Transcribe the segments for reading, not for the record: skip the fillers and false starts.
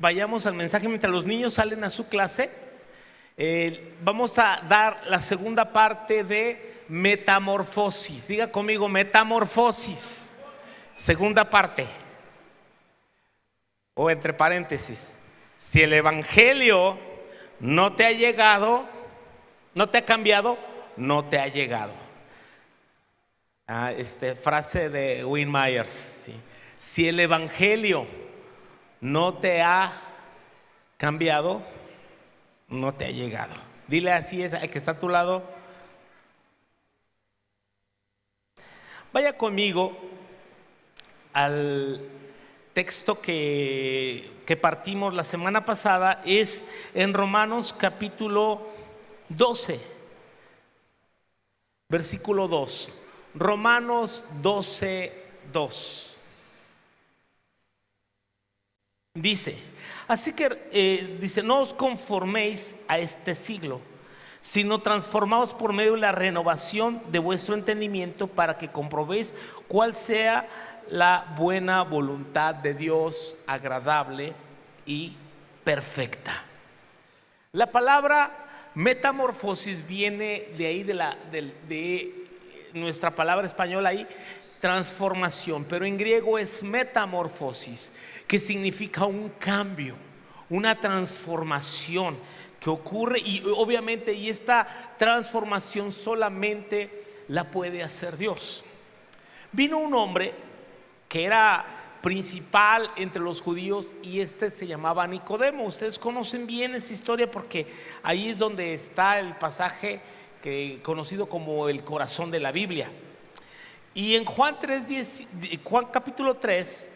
vayamos al mensaje mientras los niños salen a su clase. Vamos a dar la segunda parte de metamorfosis. Diga conmigo, metamorfosis. Segunda parte. O entre paréntesis, si el evangelio no te ha llegado, no te ha cambiado, no te ha llegado. Frase de Win Myers, ¿sí? Si el evangelio no te ha cambiado, no te ha llegado. Dile así al que está a tu lado. Vaya conmigo al texto que partimos la semana pasada. Es en Romanos capítulo 12, versículo 2. Romanos 12, 2. Dice, así que dice, no os conforméis a este siglo, sino transformaos por medio de la renovación de vuestro entendimiento, para que comprobéis cuál sea la buena voluntad de Dios, agradable y perfecta. La palabra metamorfosis viene de ahí, de nuestra palabra española ahí, transformación, pero en griego es metamorfosis, que significa un cambio, una transformación que ocurre, y obviamente, y esta transformación solamente la puede hacer Dios. Vino un hombre que era principal entre los judíos, y se llamaba Nicodemo. Ustedes conocen bien esa historia porque ahí es donde está el pasaje conocido como el corazón de la Biblia. Y en Juan capítulo 3,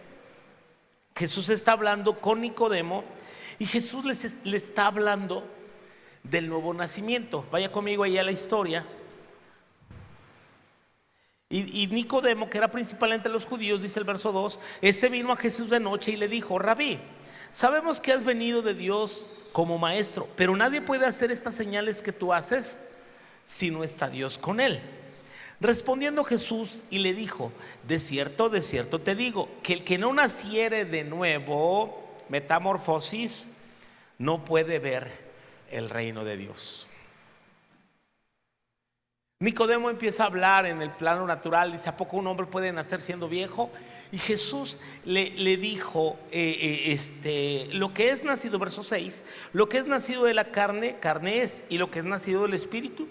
Jesús está hablando con Nicodemo, y Jesús le está hablando del nuevo nacimiento. Vaya conmigo ahí a la historia. Y Nicodemo, que era principal entre los judíos, dice el verso 2, vino a Jesús de noche y le dijo: Rabí, sabemos que has venido de Dios como maestro, pero nadie puede hacer estas señales que tú haces si no está Dios con él. Respondiendo Jesús y le dijo: de cierto te digo, que el que no naciere de nuevo, metamorfosis, no puede ver el reino de Dios. Nicodemo empieza a hablar en el plano natural. Dice: ¿a poco un hombre puede nacer siendo viejo? Y Jesús le dijo, lo que es nacido, verso 6, lo que es nacido de la carne, carne es, y lo que es nacido del espíritu,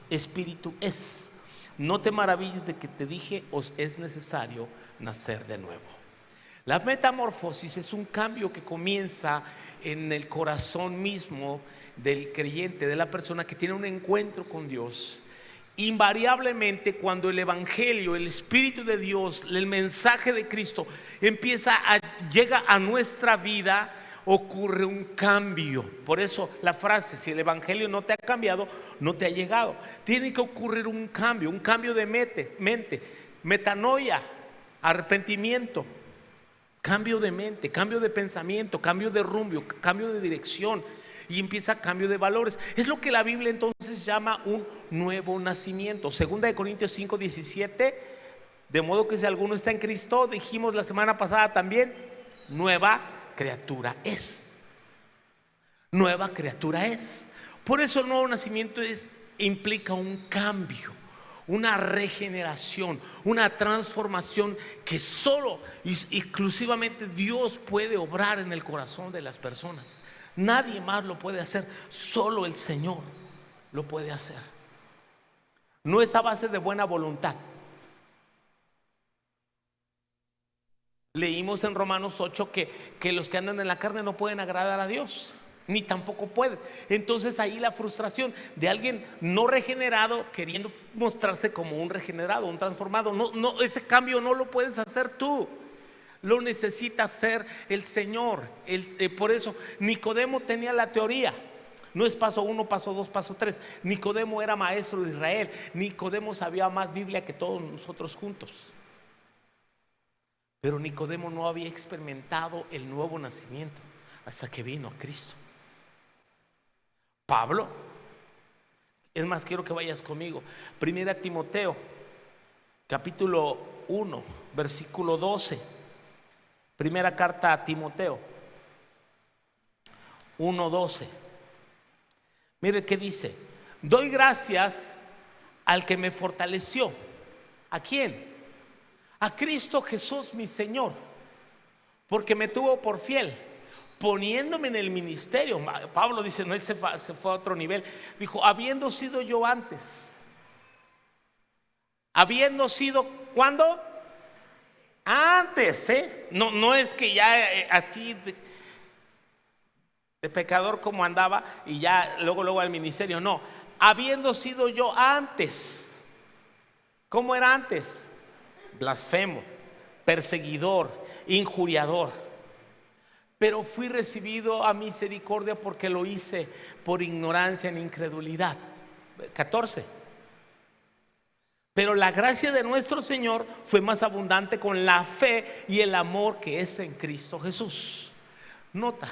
espíritu es. No te maravilles de que te dije, os es necesario nacer de nuevo. La metamorfosis es un cambio que comienza en el corazón mismo del creyente, de la persona que tiene un encuentro con Dios. Invariablemente, cuando el evangelio, el Espíritu de Dios, el mensaje de Cristo llega a nuestra vida, ocurre un cambio. Por eso la frase: si el evangelio no te ha cambiado, no te ha llegado. Tiene que ocurrir un cambio de mente, metanoia, arrepentimiento, cambio de mente, cambio de pensamiento, cambio de rumbo, cambio de dirección, y empieza cambio de valores. Es lo que la Biblia entonces llama un nuevo nacimiento. Segunda de Corintios 5, 17, de modo que si alguno está en Cristo, dijimos la semana pasada también, nueva criatura es. Nueva criatura es. Por eso el nuevo nacimiento implica un cambio, una regeneración, una transformación que solo exclusivamente Dios puede obrar en el corazón de las personas. Nadie más lo puede hacer, solo el Señor lo puede hacer. No es a base de buena voluntad. Leímos en Romanos 8 que los que andan en la carne no pueden agradar a Dios, ni tampoco pueden. Entonces ahí la frustración de alguien no regenerado queriendo mostrarse como un regenerado, un transformado. No, ese cambio no lo puedes hacer tú, lo necesita hacer el Señor. Por eso Nicodemo tenía la teoría. No es paso 1, paso 2, paso 3. Nicodemo era maestro de Israel. Nicodemo sabía más Biblia que todos nosotros juntos. Pero Nicodemo no había experimentado el nuevo nacimiento hasta que vino a Cristo. Pablo, es más, quiero que vayas conmigo. Primera Timoteo, capítulo 1, versículo 12. Primera carta a Timoteo. 1:12. Mire qué dice: doy gracias al que me fortaleció. ¿A quién? A Cristo Jesús mi Señor, porque me tuvo por fiel, poniéndome en el ministerio. Pablo dice, no, él se fue a otro nivel. Dijo, habiendo sido yo antes. Habiendo sido, ¿cuándo? Antes, no es que ya así de pecador como andaba y ya luego al ministerio. No, habiendo sido yo antes. ¿Cómo era antes? Blasfemo, perseguidor, injuriador. Pero fui recibido a misericordia porque lo hice por ignorancia en incredulidad. 14. Pero la gracia de nuestro Señor fue más abundante con la fe y el amor que es en Cristo Jesús. Nota,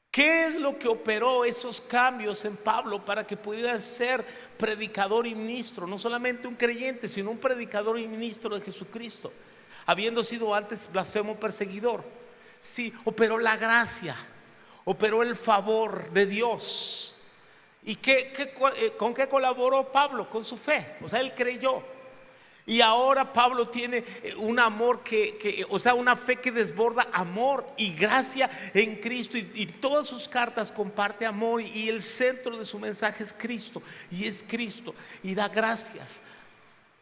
¿qué es lo que operó esos cambios en Pablo para que pudiera ser predicador y ministro? No solamente un creyente, sino un predicador y ministro de Jesucristo, habiendo sido antes blasfemo, perseguidor. Sí, operó la gracia, operó el favor de Dios. ¿Y con qué colaboró Pablo? Con su fe. O sea, él creyó. Y ahora Pablo tiene un amor o sea, una fe que desborda amor y gracia en Cristo, y todas sus cartas comparte amor, y el centro de su mensaje es Cristo, y es Cristo, y da gracias.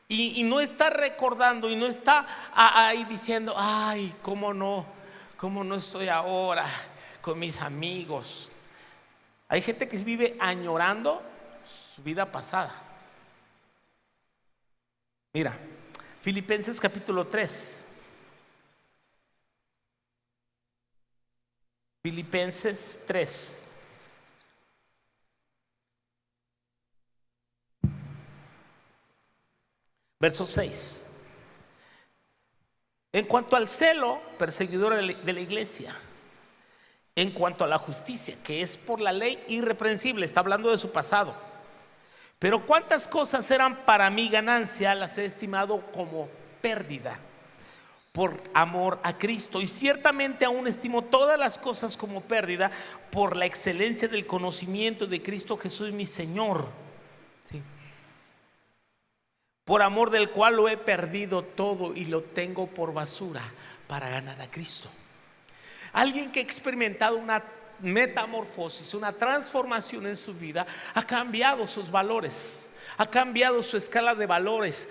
Y no está recordando, y no está ahí diciendo, ay, cómo no estoy ahora con mis amigos. Hay gente que vive añorando su vida pasada. Mira, Filipenses capítulo 3. Filipenses 3. Verso 6. En cuanto al celo, perseguidor de la iglesia, en cuanto a la justicia, que es por la ley irreprensible, está hablando de su pasado. Pero cuántas cosas eran para mí ganancia, las he estimado como pérdida por amor a Cristo. Y ciertamente aún estimo todas las cosas como pérdida por la excelencia del conocimiento de Cristo Jesús mi Señor, ¿sí? Por amor del cual lo he perdido todo y lo tengo por basura para ganar a Cristo. Alguien que ha experimentado una metamorfosis, una transformación en su vida, ha cambiado sus valores, ha cambiado su escala de valores,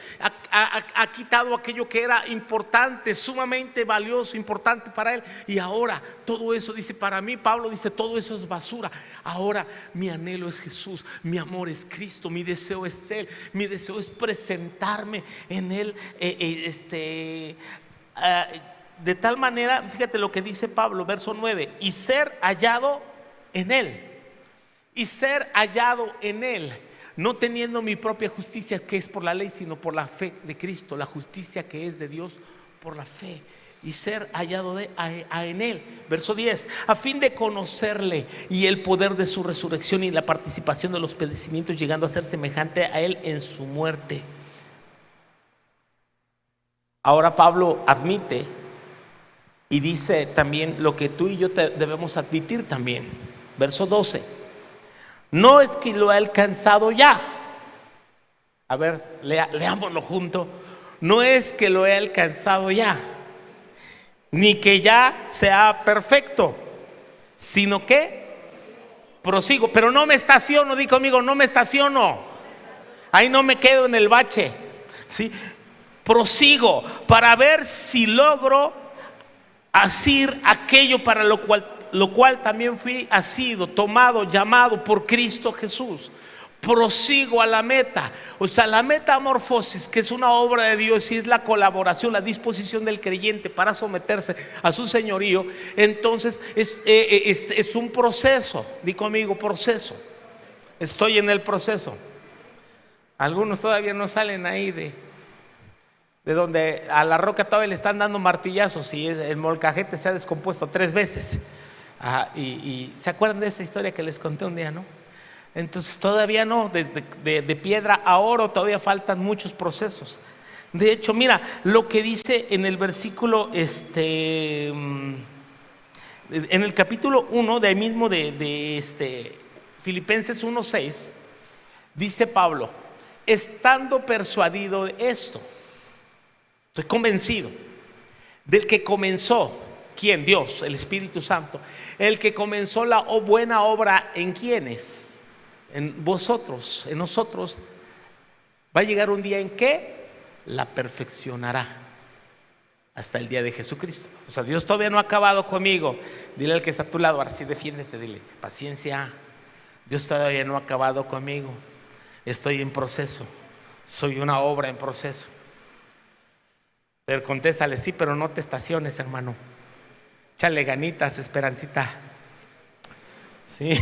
ha quitado aquello que era importante, sumamente valioso, importante para él, y ahora todo eso, dice, para mí, Pablo dice, todo eso es basura. Ahora mi anhelo es Jesús, mi amor es Cristo, mi deseo es Él, mi deseo es presentarme en Él, de tal manera, fíjate lo que dice Pablo, verso 9, y ser hallado en Él, y ser hallado en Él, no teniendo mi propia justicia que es por la ley, sino por la fe de Cristo, la justicia que es de Dios por la fe, y ser hallado en Él. Verso 10, a fin de conocerle y el poder de su resurrección y la participación de los padecimientos, llegando a ser semejante a Él en su muerte. Ahora Pablo admite y dice también lo que tú y yo debemos admitir también. Verso 12, no es que lo he alcanzado ya. A ver, leámoslo junto. No es que lo he alcanzado ya, ni que ya sea perfecto, sino que prosigo. Pero no me estaciono, di conmigo, no me estaciono. Ahí no me quedo en el bache, ¿sí? Prosigo para ver si logro asir aquello para lo cual también fui asido, tomado, llamado por Cristo Jesús. Prosigo a la meta. O sea, la metamorfosis, que es una obra de Dios y es la colaboración, la disposición del creyente para someterse a su señorío. Entonces es un proceso. Di conmigo, proceso. Estoy en el proceso. Algunos todavía no salen ahí de donde a la roca todavía le están dando martillazos y el molcajete se ha descompuesto 3 veces. Y ¿se acuerdan de esa historia que les conté un día, no? Entonces todavía no, de piedra a oro todavía faltan muchos procesos. De hecho, mira lo que dice en el versículo En el capítulo 1 de ahí mismo Filipenses 1:6, dice Pablo: estando persuadido de esto, estoy convencido del que comenzó. ¿Quién? Dios, el Espíritu Santo. El que comenzó la buena obra, ¿en quiénes? En vosotros, en nosotros. Va a llegar un día en que la perfeccionará hasta el día de Jesucristo. O sea, Dios todavía no ha acabado conmigo. Dile al que está a tu lado, ahora sí defiéndete, dile: paciencia, Dios todavía no ha acabado conmigo. Estoy en proceso, soy una obra en proceso. Pero contéstale: sí, pero no te estaciones, hermano. Échale ganitas, Esperancita. Sí.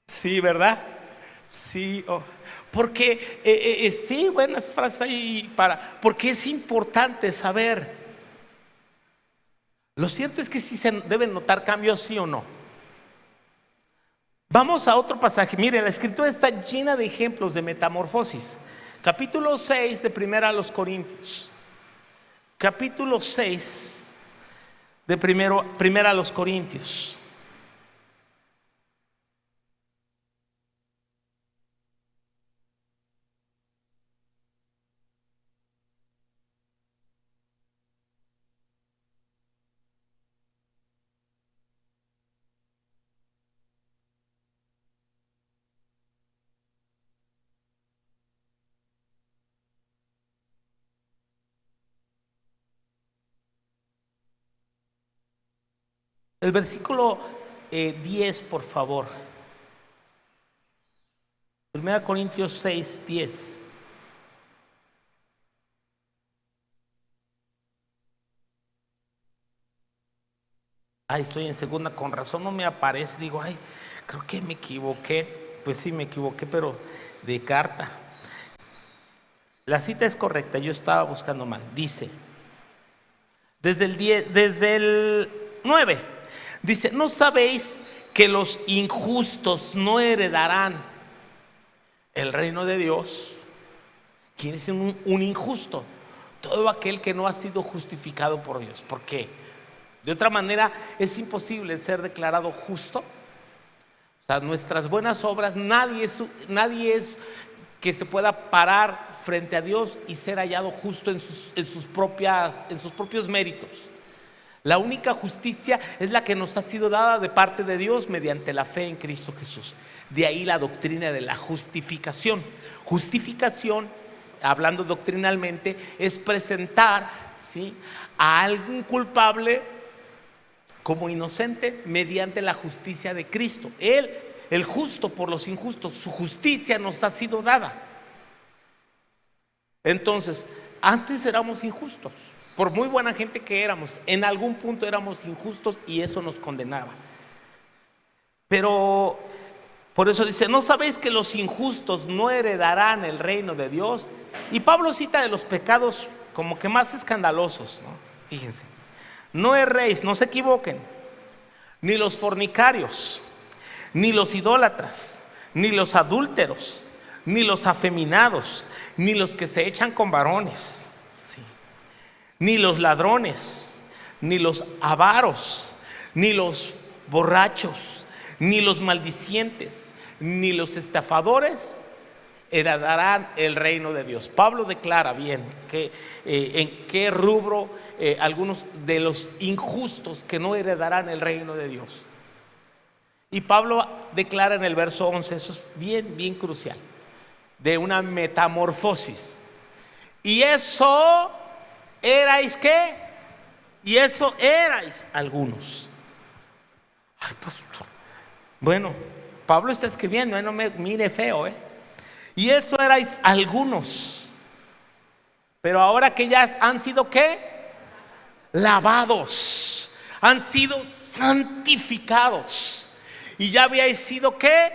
Sí, ¿verdad? Sí. Porque sí, buenas frases ahí porque es importante saber. Lo cierto es que sí se deben notar cambios, sí o no. Vamos a otro pasaje. Mire, la escritura está llena de ejemplos de metamorfosis. Capítulo 6 de Primera a los Corintios. Capítulo 6 de Primera a los Corintios. El versículo 10, por favor. 1 Corintios 6, 10. Estoy en segunda, con razón no me aparece. Digo, creo que me equivoqué. Pues sí, me equivoqué, pero de carta. La cita es correcta, yo estaba buscando mal. Dice, desde el 9. Dice: ¿no sabéis que los injustos no heredarán el reino de Dios? ¿Quién es un injusto? Todo aquel que no ha sido justificado por Dios. ¿Por qué? De otra manera es imposible ser declarado justo. O sea, nuestras buenas obras, nadie es que se pueda parar frente a Dios y ser hallado justo en sus propios méritos. La única justicia es la que nos ha sido dada de parte de Dios mediante la fe en Cristo Jesús. De ahí la doctrina de la justificación. Justificación, hablando doctrinalmente, es presentar, ¿sí?, a algún culpable como inocente mediante la justicia de Cristo. Él, el justo por los injustos, su justicia nos ha sido dada. Entonces, antes éramos injustos. Por muy buena gente que éramos, en algún punto éramos injustos y eso nos condenaba. Pero por eso dice: ¿no sabéis que los injustos no heredarán el reino de Dios? Y Pablo cita de los pecados como que más escandalosos, ¿no? Fíjense: no erréis, no se equivoquen, ni los fornicarios, ni los idólatras, ni los adúlteros, ni los afeminados, ni los que se echan con varones, ni los ladrones, ni los avaros, ni los borrachos, ni los maldicientes, ni los estafadores heredarán el reino de Dios. Pablo declara bien que en qué rubro algunos de los injustos que no heredarán el reino de Dios. Y Pablo declara en el verso 11, eso es bien, bien crucial, de una metamorfosis. Y eso erais, ¿qué? Y eso erais algunos. Pastor. Bueno, Pablo está escribiendo, no me mire feo, Y eso erais algunos. Pero ahora que ya han sido, ¿qué? Lavados, han sido santificados, y ya habíais sido, ¿qué?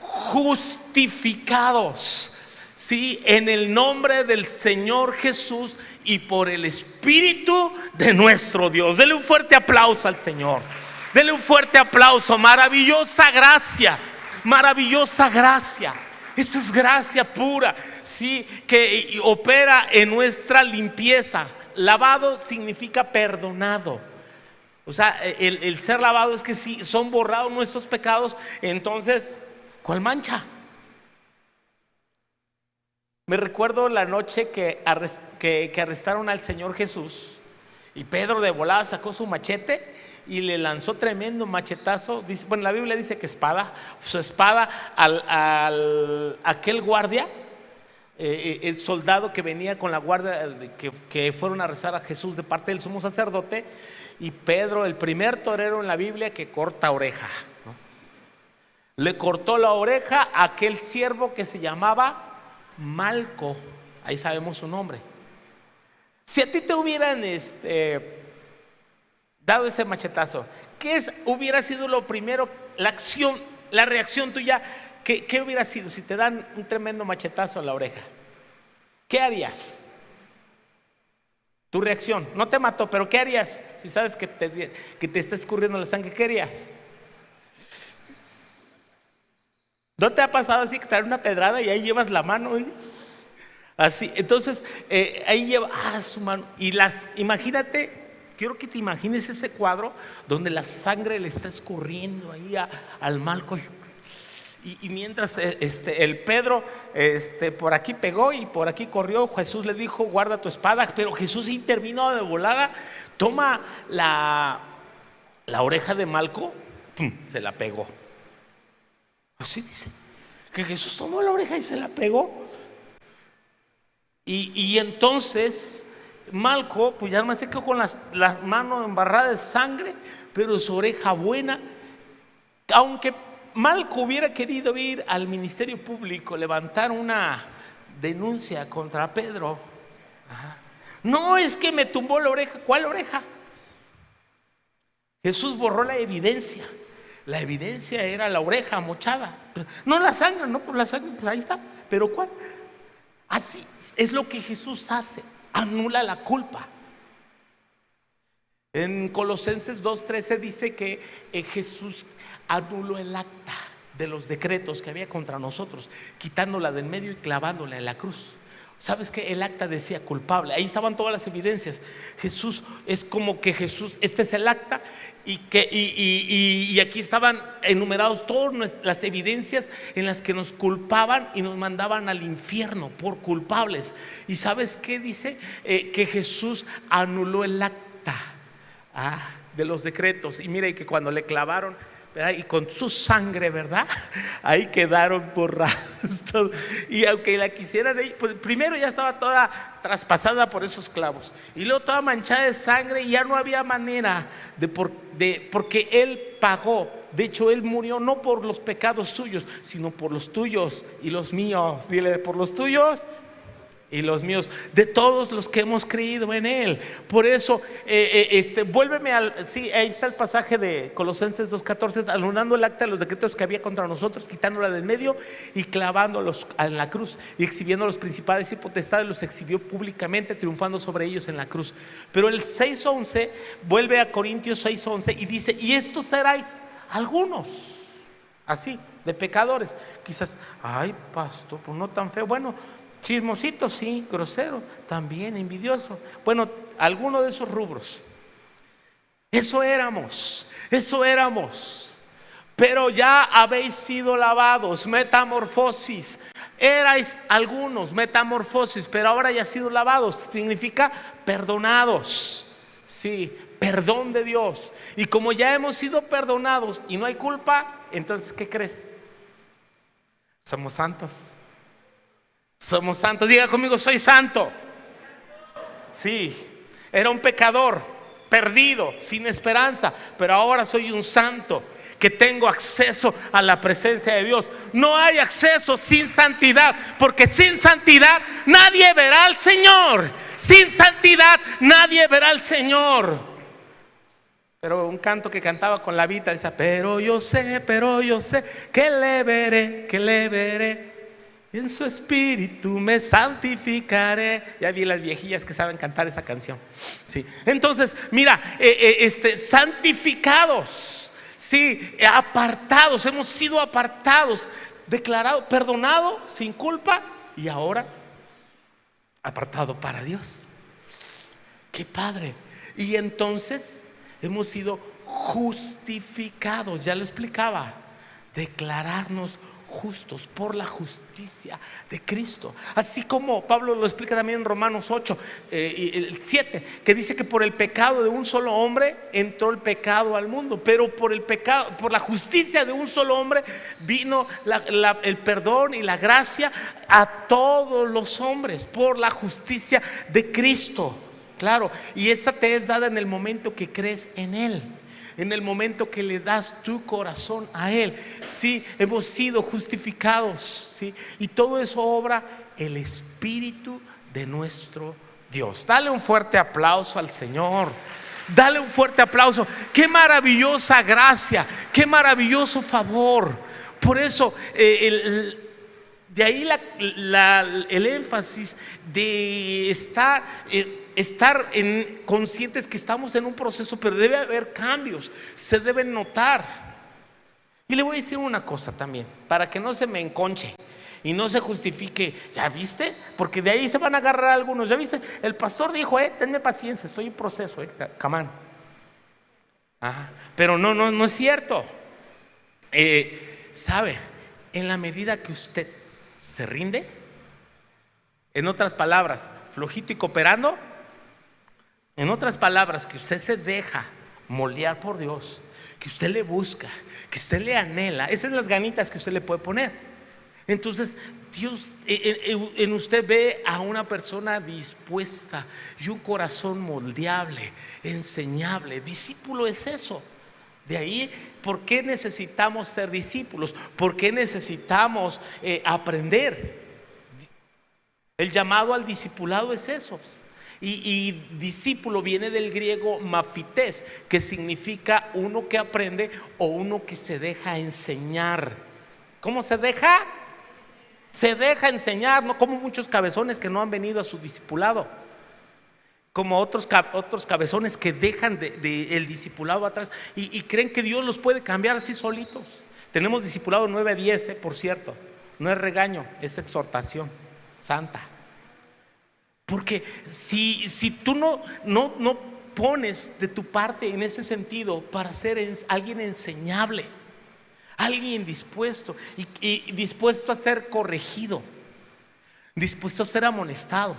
Justificados, sí, en el nombre del Señor Jesús y por el Espíritu de nuestro Dios. Dele un fuerte aplauso al Señor. Dele un fuerte aplauso. Maravillosa gracia, maravillosa gracia. Esa es gracia pura, sí, que opera en nuestra limpieza. lavado significa perdonado. O sea, el ser lavado es que si son borrados nuestros pecados, entonces, ¿cuál mancha? Me recuerdo la noche que arrestaron al Señor Jesús y Pedro de volada sacó su machete y le lanzó tremendo machetazo. Bueno, la Biblia dice que su espada aquel guardia, el soldado que venía con la guardia que fueron a arrestar a Jesús de parte del sumo sacerdote. Y Pedro, el primer torero en la Biblia que corta oreja, ¿no? Le cortó la oreja a aquel siervo que se llamaba Malco. Ahí sabemos su nombre. Si a ti te hubieran dado ese machetazo, ¿qué hubiera sido lo primero, la acción, la reacción tuya? ¿Qué hubiera sido si te dan un tremendo machetazo a la oreja? ¿Qué harías? Tu reacción, no te mató, pero ¿qué harías si sabes que te está escurriendo la sangre? ¿Qué harías? ¿No te ha pasado así que te dan una pedrada y ahí llevas la mano? Así, entonces ahí lleva su mano y imagínate, quiero que te imagines ese cuadro donde la sangre le está escurriendo ahí al Malco. Y mientras el Pedro por aquí pegó y por aquí corrió, Jesús le dijo: guarda tu espada. Pero Jesús intervino de volada, toma la oreja de Malco, se la pegó. Así dice, que Jesús tomó la oreja y se la pegó. Y entonces Malco, pues ya no se quedó con las manos embarradas de sangre, pero su oreja buena. Aunque Malco hubiera querido ir al ministerio público, levantar una denuncia contra Pedro. No, es que me tumbó la oreja. ¿Cuál oreja? Jesús borró la evidencia. La evidencia era la oreja mochada, no la sangre. No, por la sangre, pues ahí está. Pero ¿cuál? Así es lo que Jesús hace, anula la culpa. En Colosenses 2:13 dice que Jesús anuló el acta de los decretos que había contra nosotros, quitándola del medio y clavándola en la cruz. ¿Sabes qué? El acta decía culpable. Ahí estaban todas las evidencias. Jesús, es como que Jesús, este es el acta, y aquí estaban enumerados todas las evidencias en las que nos culpaban y nos mandaban al infierno por culpables. ¿Y sabes qué dice? Que Jesús anuló el acta de los decretos. Y mira, y que cuando le clavaron, ¿verdad? Y con su sangre, ¿verdad? Ahí quedaron borrados todos. Y aunque la quisieran, pues primero ya estaba toda traspasada por esos clavos, y luego toda manchada de sangre, y ya no había manera porque Él pagó. De hecho, Él murió no por los pecados suyos, sino por los tuyos y los míos. Dile: por los tuyos y los míos, de todos los que hemos creído en Él. Por eso, vuélveme sí, ahí está el pasaje de Colosenses 2:14, anulando el acta de los decretos que había contra nosotros, quitándola del medio y clavándolos en la cruz, y exhibiendo a los principados y potestades, los exhibió públicamente, triunfando sobre ellos en la cruz. Pero el 6:11 vuelve a Corintios 6:11 y dice: y estos seráis algunos, así, de pecadores. Quizás, ay, pastor, pues no tan feo. Bueno, chismosito, sí, grosero, también envidioso. Bueno, alguno de esos rubros. Eso éramos. Pero ya habéis sido lavados, metamorfosis. Erais algunos, metamorfosis, pero ahora ya han sido lavados. Significa perdonados. Sí, perdón de Dios. Y como ya hemos sido perdonados y no hay culpa, entonces, ¿qué crees? Somos santos. Somos santos. Diga conmigo: soy santo. Sí, era un pecador, perdido, sin esperanza, pero ahora soy un santo, que tengo acceso a la presencia de Dios. No hay acceso sin santidad, porque sin santidad nadie verá al Señor. Sin santidad nadie verá al Señor. Pero un canto que cantaba con la Vita decía: pero yo sé que le veré. En su espíritu me santificaré. Ya vi las viejillas que saben cantar esa canción. Sí. Entonces, mira, santificados, sí, apartados, hemos sido apartados, declarado, perdonado, sin culpa, y ahora apartado para Dios. Qué padre. Y entonces hemos sido justificados, ya lo explicaba, declararnos justos por la justicia de Cristo. Así como Pablo lo explica también en Romanos 8, el 7, que dice que por el pecado de un solo hombre entró el pecado al mundo, pero por el pecado, por la justicia de un solo hombre vino el perdón y la gracia a todos los hombres, por la justicia de Cristo. Claro, y esta te es dada en el momento que crees en Él, en el momento que le das tu corazón a Él. Sí, hemos sido justificados, ¿sí? Y todo eso obra el Espíritu de nuestro Dios. Dale un fuerte aplauso al Señor. Dale un fuerte aplauso. Qué maravillosa gracia, qué maravilloso favor. Por eso de ahí el énfasis de estar conscientes que estamos en un proceso, pero debe haber cambios, se deben notar. Y le voy a decir una cosa también, para que no se me enconche y no se justifique. ¿Ya viste? Porque de ahí se van a agarrar algunos. ¿Ya viste? El pastor dijo, tenme paciencia, estoy en proceso, camán. Pero no es cierto. ¿Sabe? En la medida que usted se rinde, en otras palabras, flojito y cooperando, en otras palabras, que usted se deja moldear por Dios, que usted le busca, que usted le anhela, esas son las ganitas que usted le puede poner. Entonces Dios en usted ve a una persona dispuesta y un corazón moldeable, enseñable. Discípulo es eso. De ahí, ¿por qué necesitamos ser discípulos? ¿Por qué necesitamos aprender? El llamado al discipulado es eso. Y discípulo viene del griego mafites, que significa uno que aprende o uno que se deja enseñar. ¿Cómo se deja? Se deja enseñar, no como muchos cabezones que no han venido a su discipulado, como otros cabezones que dejan el discipulado atrás y creen que Dios los puede cambiar así solitos. Tenemos discipulado 9 a 10, por cierto. No es regaño, es exhortación santa. Porque si tú no pones de tu parte en ese sentido para ser alguien enseñable, alguien dispuesto y dispuesto a ser corregido, dispuesto a ser amonestado,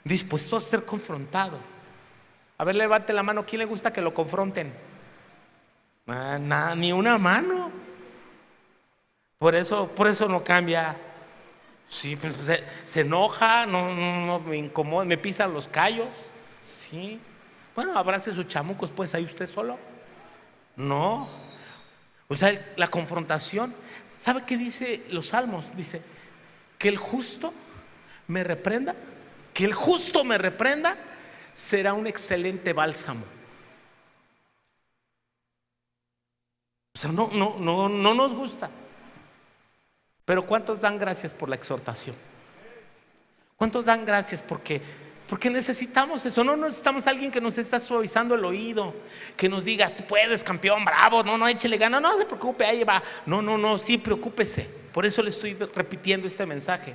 dispuesto a ser confrontado. A ver, levante la mano. ¿Quién le gusta que lo confronten? Ni una mano. Por eso no cambia. Sí, pues se enoja, no me incomoda, me pisan los callos. Sí. Bueno, abrace sus chamucos, pues ahí usted solo. No. O sea, la confrontación. ¿Sabe qué dice los salmos? Dice que el justo me reprenda. Que el justo me reprenda será un excelente bálsamo. O sea, no nos gusta. Pero ¿cuántos dan gracias por la exhortación? ¿Cuántos dan gracias porque necesitamos eso? No necesitamos a alguien que nos está suavizando el oído, que nos diga, tú puedes, campeón, bravo, no, échele ganas, no se preocupe, ahí va. No, sí, preocúpese. Por eso le estoy repitiendo este mensaje.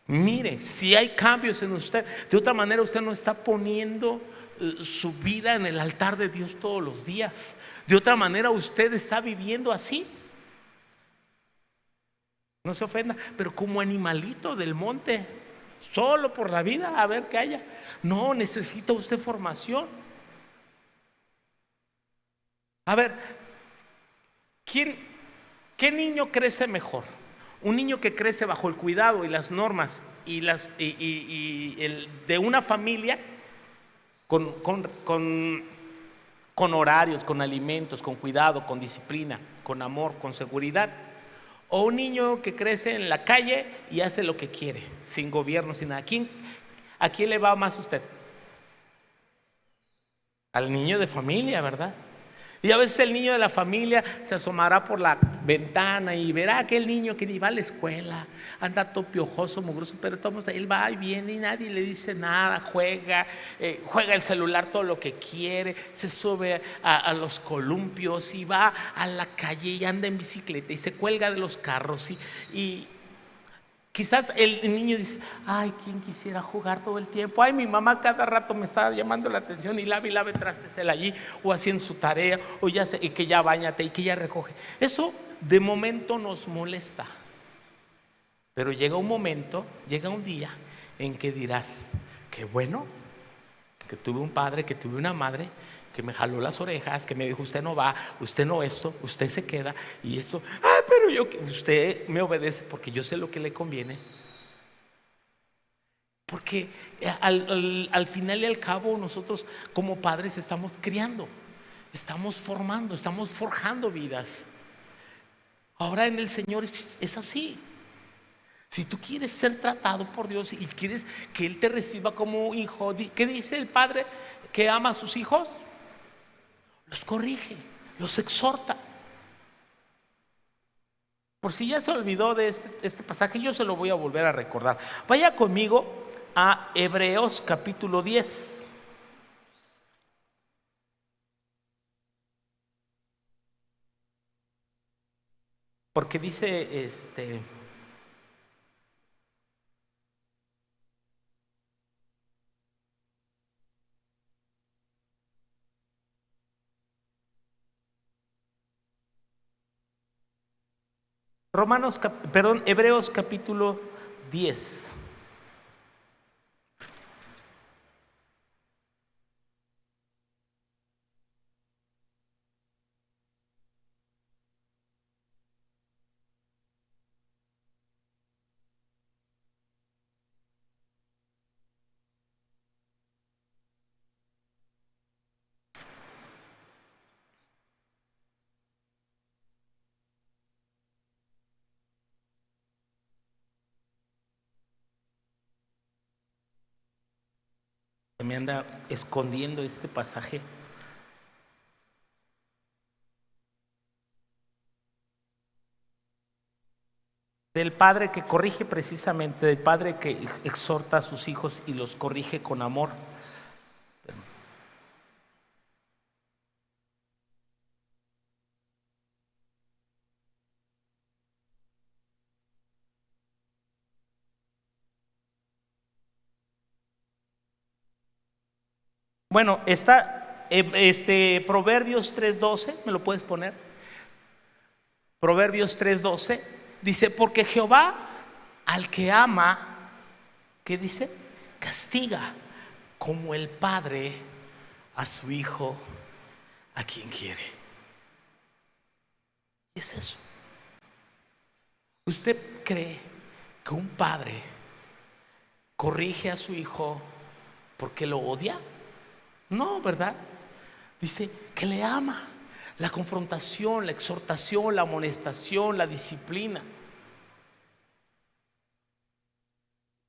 Mire, si hay cambios en usted, de otra manera usted no está poniendo su vida en el altar de Dios todos los días. De otra manera usted está viviendo así. No se ofenda, pero como animalito del monte, solo por la vida, a ver qué haya. No, necesita usted formación. A ver, ¿qué niño crece mejor? Un niño que crece bajo el cuidado y las normas de una familia con horarios, con alimentos, con cuidado, con disciplina, con amor, con seguridad. O un niño que crece en la calle y hace lo que quiere, sin gobierno, sin nada. ¿A quién le va más usted? Al niño de familia, ¿verdad? Y a veces el niño de la familia se asomará por la ventana y verá a aquel niño que ni va a la escuela, anda todo piojoso, mugroso, pero él va y viene y nadie le dice nada, juega el celular todo lo que quiere, se sube a los columpios y va a la calle y anda en bicicleta y se cuelga de los carros y Quizás el niño dice, ay, ¿quién quisiera jugar todo el tiempo? Ay, mi mamá cada rato me está llamando la atención y lave trastes él allí, o haciendo su tarea, o ya sé, y que ya báñate y que ya recoge. Eso de momento nos molesta. Pero llega un momento, llega un día en que dirás, qué bueno que tuve un padre, que tuve una madre que me jaló las orejas, que me dijo, usted no va, usted no esto, usted se queda y esto, pero usted me obedece porque yo sé lo que le conviene. Porque al final y al cabo nosotros como padres estamos criando, estamos formando, estamos forjando vidas. Ahora en el Señor es así. Si tú quieres ser tratado por Dios y quieres que Él te reciba como hijo, ¿qué dice el padre que ama a sus hijos? Los corrige, los exhorta. Por si ya se olvidó de este pasaje, yo se lo voy a volver a recordar. Vaya conmigo a Hebreos capítulo 10. Porque dice Hebreos capítulo 10. Me anda escondiendo este pasaje. Del padre que corrige, precisamente, del padre que exhorta a sus hijos y los corrige con amor. Bueno, está Proverbios 3:12, ¿me lo puedes poner? Proverbios 3:12 dice, porque Jehová al que ama, ¿qué dice? Castiga como el padre a su hijo a quien quiere. ¿Qué es eso? ¿Usted cree que un padre corrige a su hijo porque lo odia? No, ¿verdad? Dice que le ama. La confrontación, la exhortación, la amonestación, la disciplina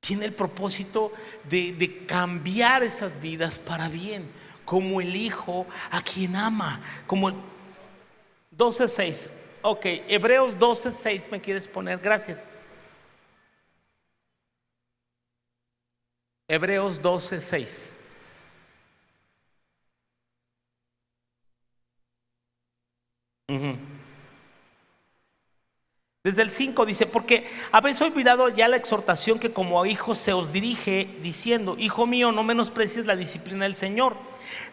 tiene el propósito de cambiar esas vidas para bien, como el hijo a quien ama, como el 12:6. Ok, Hebreos 12:6 me quieres poner, gracias. Hebreos 12:6. Desde el 5 dice, porque habéis olvidado ya la exhortación que como a hijos se os dirige, diciendo, hijo mío, no menosprecies la disciplina del Señor,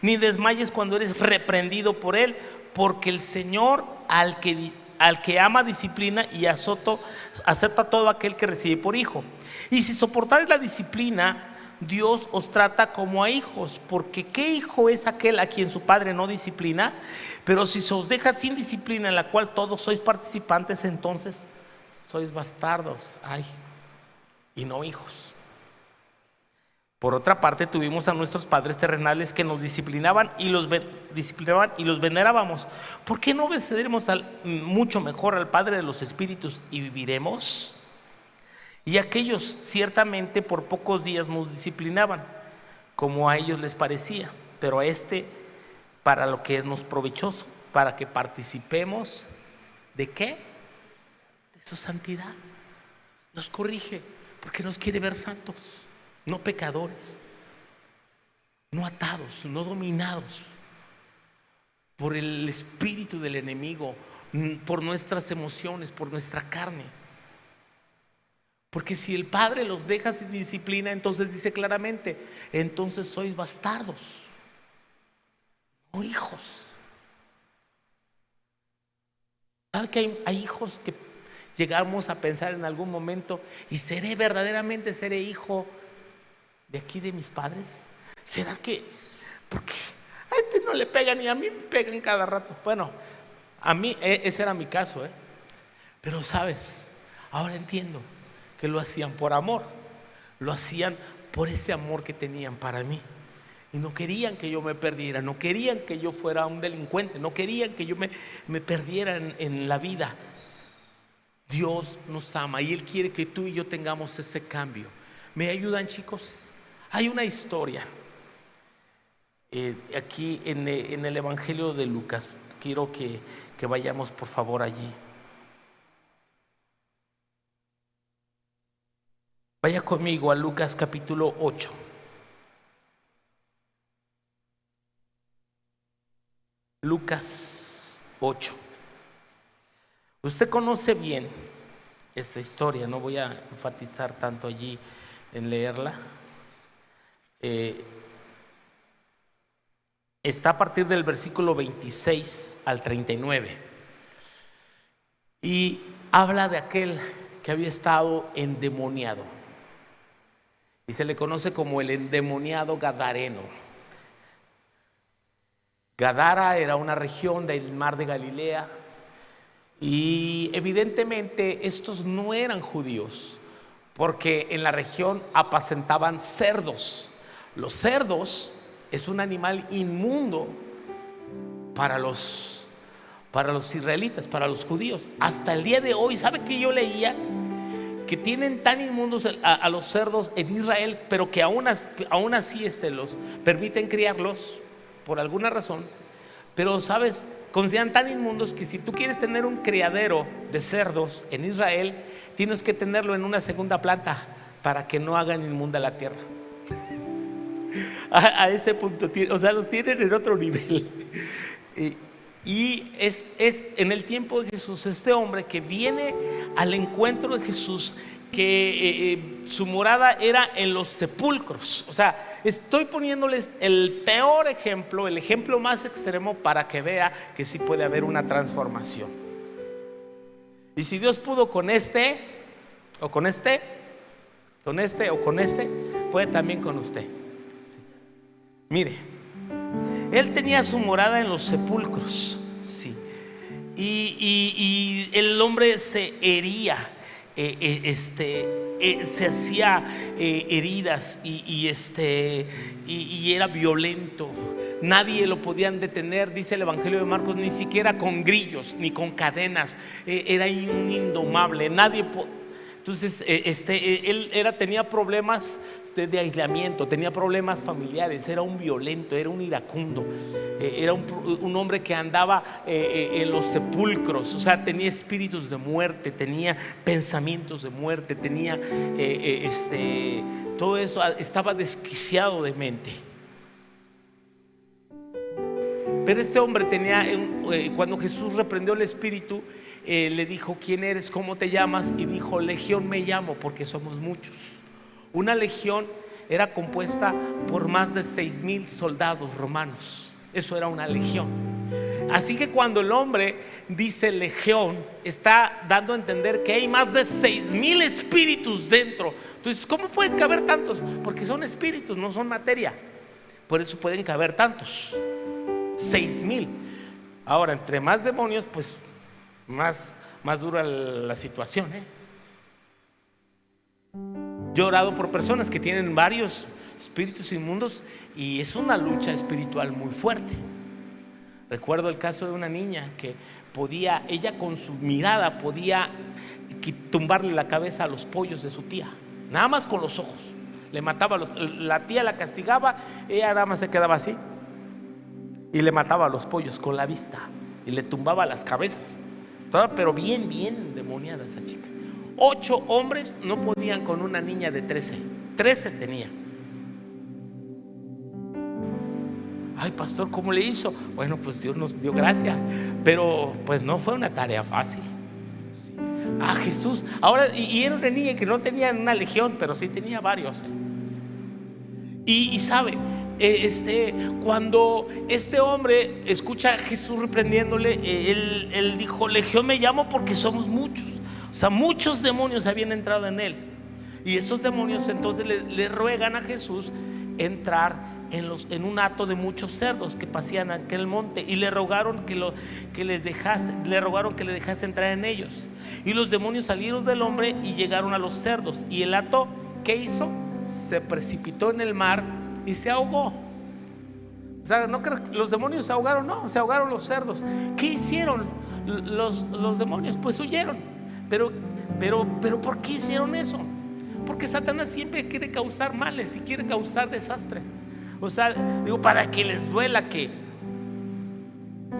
ni desmayes cuando eres reprendido por Él, porque el Señor al que ama disciplina y acepta a todo aquel que recibe por hijo. Y si soportáis la disciplina, Dios os trata como a hijos, porque ¿qué hijo es aquel a quien su padre no disciplina? Pero si se os deja sin disciplina, en la cual todos sois participantes, entonces sois bastardos, y no hijos. Por otra parte, tuvimos a nuestros padres terrenales que nos disciplinaban y los venerábamos. ¿Por qué no obedeceremos mucho mejor al Padre de los Espíritus y viviremos? Y aquellos ciertamente por pocos días nos disciplinaban, como a ellos les parecía, pero a para lo que nos provechoso, para que participemos ¿de qué? De su santidad. Nos corrige porque nos quiere ver santos, no pecadores, no atados, no dominados por el espíritu del enemigo, por nuestras emociones, por nuestra carne. Porque si el padre los deja sin disciplina, entonces dice claramente, entonces sois bastardos, no hijos. ¿Sabe que hay hijos que llegamos a pensar en algún momento, y verdaderamente seré hijo de aquí de mis padres? ¿Será que? Porque a este no le pegan y a mí me pegan cada rato. Bueno, a mí ese era mi caso, pero sabes, ahora entiendo que lo hacían por amor, lo hacían por ese amor que tenían para mí. Y no querían que yo me perdiera, no querían que yo fuera un delincuente, no querían que yo me perdiera en la vida. Dios nos ama y Él quiere que tú y yo tengamos ese cambio. ¿Me ayudan, chicos? Hay una historia aquí en el Evangelio de Lucas. Quiero que vayamos por favor allí. Vaya conmigo a Lucas capítulo 8. Lucas 8. Usted conoce bien esta historia, no voy a enfatizar tanto allí en leerla. Está a partir del versículo 26 al 39 y habla de aquel que había estado endemoniado y se le conoce como el endemoniado gadareno. Gadara era una región del mar de Galilea y evidentemente estos no eran judíos, porque en la región apacentaban cerdos. Los cerdos es un animal inmundo para los israelitas, para los judíos. Hasta el día de hoy, ¿sabe que yo leía? Que tienen tan inmundos a los cerdos en Israel, pero que aún así los permiten criarlos por alguna razón. Pero sabes, consideran tan inmundos que si tú quieres tener un criadero de cerdos en Israel, tienes que tenerlo en una segunda planta para que no hagan inmunda la tierra. A ese punto, o sea, los tienen en otro nivel. Y es en el tiempo de Jesús, este hombre que viene al encuentro de Jesús, que su morada era en los sepulcros. O sea, estoy poniéndoles el peor ejemplo, el ejemplo más extremo, para que vea que sí puede haber una transformación. Y si Dios pudo con este, o con este, puede también con usted. Sí. Mire, él tenía su morada en los sepulcros, sí. Y el hombre se hería, se hacía heridas y era violento. Nadie lo podían detener, dice el Evangelio de Marcos, ni siquiera con grillos ni con cadenas. Era un indomable. Entonces él tenía problemas de aislamiento, tenía problemas familiares, era un violento, era un iracundo, era un hombre que andaba en los sepulcros. O sea, tenía espíritus de muerte, tenía pensamientos de muerte, tenía todo eso, estaba desquiciado de mente. Pero este hombre tenía, cuando Jesús reprendió el espíritu, le dijo: ¿quién eres? ¿Cómo te llamas? Y dijo: Legión me llamo, porque somos muchos. Una legión era compuesta por más de 6,000 soldados romanos. Eso era una legión. Así que cuando el hombre dice legión, está dando a entender que hay más de 6,000 espíritus dentro. Entonces, ¿cómo pueden caber tantos? Porque son espíritus, no son materia. Por eso pueden caber tantos, 6,000. Ahora, entre más demonios, pues más dura la situación, Yo he orado por personas que tienen varios espíritus inmundos y es una lucha espiritual muy fuerte. Recuerdo el caso de una niña que ella con su mirada podía tumbarle la cabeza a los pollos de su tía, nada más con los ojos. Le mataba la tía la castigaba, ella nada más se quedaba así y le mataba a los pollos con la vista y le tumbaba las cabezas. Toda, pero bien endemoniada esa chica. 8 hombres no podían con una niña de 13 tenía. Ay, pastor, ¿cómo le hizo? Bueno, pues Dios nos dio gracia, pero pues no fue una tarea fácil, sí. a Jesús. Ahora, y era una niña que no tenía una legión, pero sí tenía varios. Y sabe, cuando este hombre escucha a Jesús reprendiéndole, él dijo: Legión me llamo porque somos muchos. O sea, muchos demonios habían entrado en él. Y esos demonios entonces le ruegan a Jesús entrar en un hato de muchos cerdos que pasían en aquel monte, y le rogaron que le dejase entrar en ellos. Y los demonios salieron del hombre y llegaron a los cerdos, y el hato, ¿qué hizo? Se precipitó en el mar y se ahogó. O sea, no creo que los demonios se ahogaron, no, se ahogaron los cerdos. ¿Qué hicieron los demonios? Pues huyeron. Pero ¿por qué hicieron eso? Porque Satanás siempre quiere causar males y quiere causar desastre. O sea, digo, para que les duela que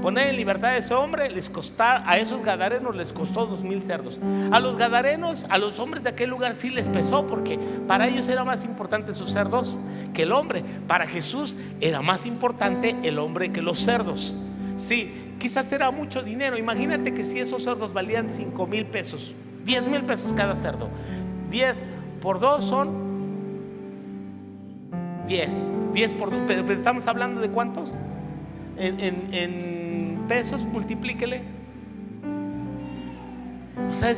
poner en libertad a ese hombre les costó, a esos gadarenos les costó 2,000 cerdos. A los gadarenos, a los hombres de aquel lugar sí les pesó, porque para ellos era más importante sus cerdos que el hombre. Para Jesús era más importante el hombre que los cerdos. Sí, quizás era mucho dinero. Imagínate que si esos cerdos valían 5,000 pesos, 10,000 pesos cada cerdo, 10 por 2 son 10 por 2, pero estamos hablando de ¿cuántos? En pesos, multiplíquele. O sea,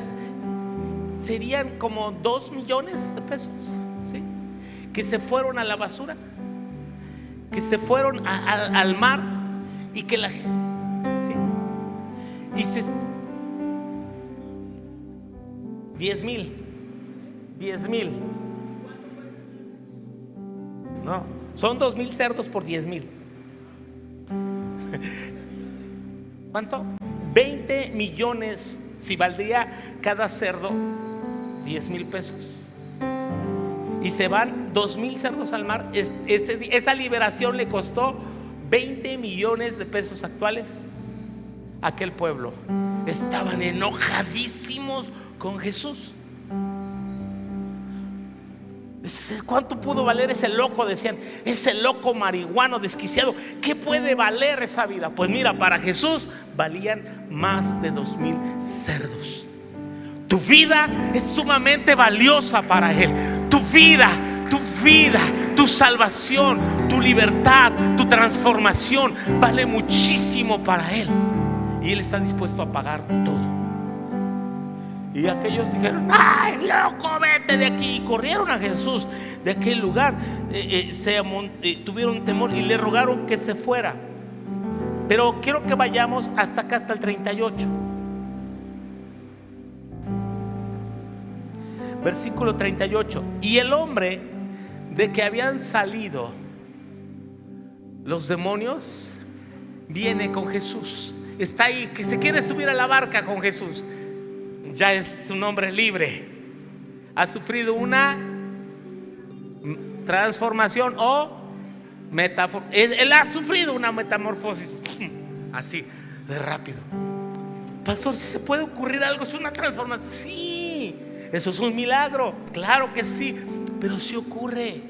serían como 2 millones de pesos, ¿sí? Que se fueron a la basura, que se fueron al mar, y que la gente, ¿sí? Y 10,000. No, son 2,000 cerdos por 10,000. ¿Cuánto? 20 millones. Si valdría cada cerdo 10,000 pesos, y se van 2,000 cerdos al mar, esa liberación le costó 20 millones de pesos actuales a aquel pueblo. Estaban enojadísimos con Jesús. ¿Cuánto pudo valer ese loco? Decían, ese loco marihuano desquiciado, ¿qué puede valer esa vida? Pues mira, para Jesús valían más de 2,000 cerdos. Tu vida es sumamente valiosa para Él. Tu vida, tu salvación, tu libertad, tu transformación vale muchísimo para Él, y Él está dispuesto a pagar todo. Y aquellos dijeron: ¡ay, loco, vete de aquí! Y corrieron a Jesús de aquel lugar. Tuvieron temor y le rogaron que se fuera. Pero quiero que vayamos hasta acá, hasta el 38. Versículo 38. Y el hombre de que habían salido los demonios viene con Jesús. Está ahí, que se quiere subir a la barca con Jesús. Ya es un hombre libre. Ha sufrido una transformación o metamorfosis. Él ha sufrido una metamorfosis así de rápido. Pastor, si se puede ocurrir algo, es una transformación. Sí, eso es un milagro. Claro que sí, pero sí ocurre.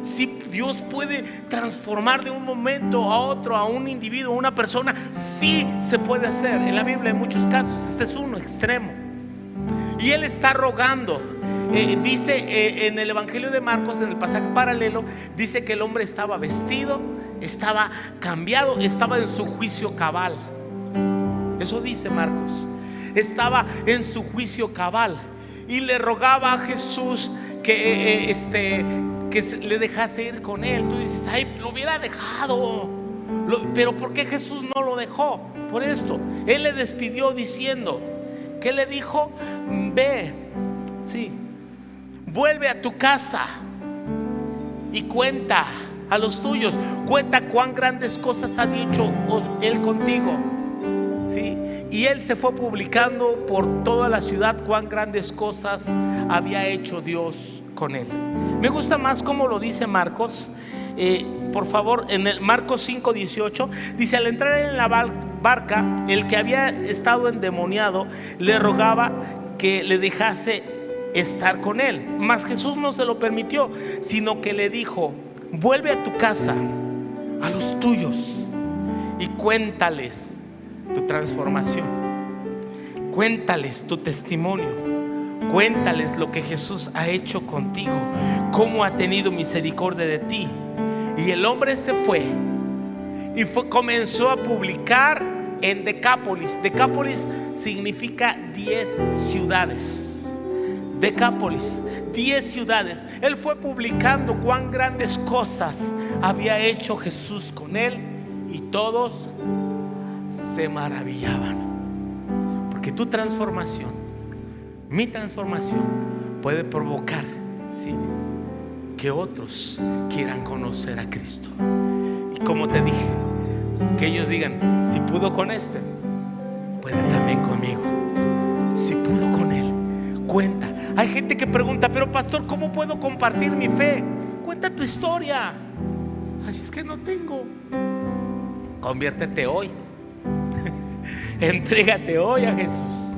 Si Dios puede transformar de un momento a otro a un individuo, a una persona, sí se puede hacer. En la Biblia hay muchos casos. Este es uno extremo. Y Él está rogando. Dice en el Evangelio de Marcos, en el pasaje paralelo, dice que el hombre estaba vestido, estaba cambiado, estaba en su juicio cabal. Eso dice Marcos. Estaba en su juicio cabal, y le rogaba a Jesús que le dejase ir con él. Tú dices: ay, lo hubiera dejado. Pero ¿por qué Jesús no lo dejó? Por esto. Él le despidió diciendo, ¿qué le dijo? Ve, sí, vuelve a tu casa y cuenta a los tuyos, cuenta cuán grandes cosas ha dicho Él contigo. Sí. Y él se fue publicando por toda la ciudad cuán grandes cosas había hecho Dios con él. Me gusta más como lo dice Marcos. Por favor, en el Marcos 5:18 dice: al entrar en la barca, el que había estado endemoniado le rogaba que le dejase estar con él, mas Jesús no se lo permitió, sino que le dijo: vuelve a tu casa, a los tuyos, y cuéntales tu transformación. cuéntales tu testimonio, cuéntales lo que Jesús ha hecho contigo, cómo ha tenido misericordia de ti. Y el hombre se fue y comenzó a publicar en Decápolis. Decápolis significa 10 ciudades. Decápolis, 10 ciudades. Él fue publicando cuán grandes cosas había hecho Jesús con él, y todos se maravillaban. Porque tu transformación, mi transformación, puede provocar, ¿sí?, que otros quieran conocer a Cristo. Y como te dije, que ellos digan: si pudo con este, puede también conmigo. Si pudo con él, cuenta. Hay gente que pregunta: pero pastor, ¿cómo puedo compartir mi fe? Cuenta tu historia. Ay, es que no tengo. Conviértete hoy. Entrégate hoy a Jesús.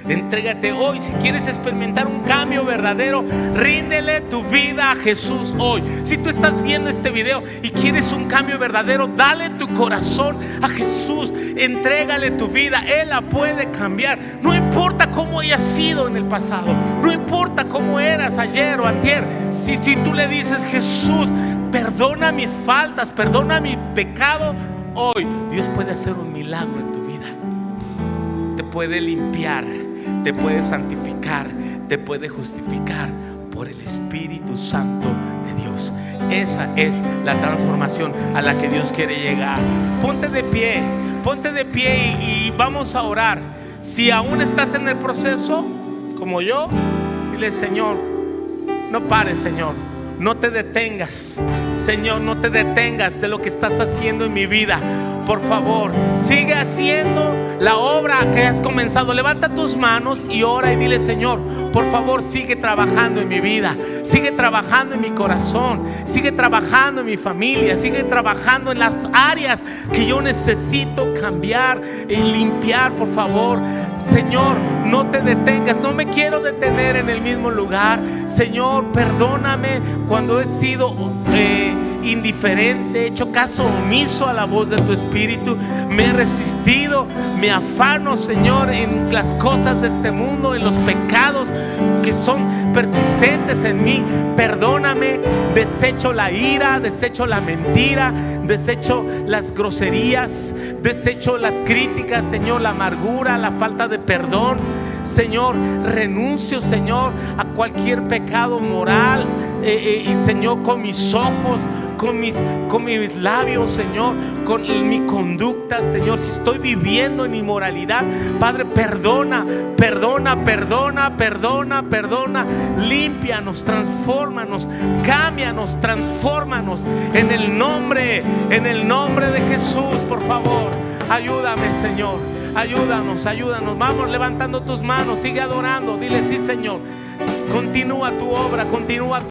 Entrégate hoy. Si quieres experimentar un cambio verdadero, ríndele tu vida a Jesús hoy. Si tú estás viendo este video y quieres un cambio verdadero, dale tu corazón a Jesús. Entrégale tu vida. Él la puede cambiar. No importa cómo hayas sido en el pasado, no importa cómo eras ayer o antier. Si tú le dices: Jesús, perdona mis faltas, perdona mi pecado, hoy Dios puede hacer un milagro en tu vida. Te puede limpiar, te puede santificar, te puede justificar por el Espíritu Santo de Dios. Esa es la transformación a la que Dios quiere llegar. Ponte de pie y vamos a orar. Si aún estás en el proceso, como yo, dile: Señor, no pares, Señor. No te detengas, Señor, no te detengas de lo que estás haciendo en mi vida. Por favor, sigue haciendo la obra que has comenzado. Levanta tus manos y ora y dile: Señor, por favor, sigue trabajando en mi vida, sigue trabajando en mi corazón, sigue trabajando en mi familia, sigue trabajando en las áreas que yo necesito cambiar y limpiar. Por favor, Señor, no te detengas. No me quiero detener en el mismo lugar. Señor, perdóname cuando he sido indiferente, he hecho caso omiso a la voz de tu Espíritu. Me he resistido, me afano, Señor, en las cosas de este mundo, en los pecados que son persistentes en mí. Perdóname. Desecho la ira, desecho la mentira, desecho las groserías, desecho las críticas, Señor, la amargura, la falta de perdón. Señor, renuncio, Señor, a cualquier pecado moral, y Señor, con mis ojos, con mis labios, Señor, con mi conducta, Señor. Si estoy viviendo en inmoralidad, Padre, perdona. Límpianos, transfórmanos, cámbianos, transfórmanos en el nombre de Jesús. Por favor, ayúdame, Señor. Ayúdanos. Vamos levantando tus manos, sigue adorando. Dile: sí, Señor, continúa tu obra, continúa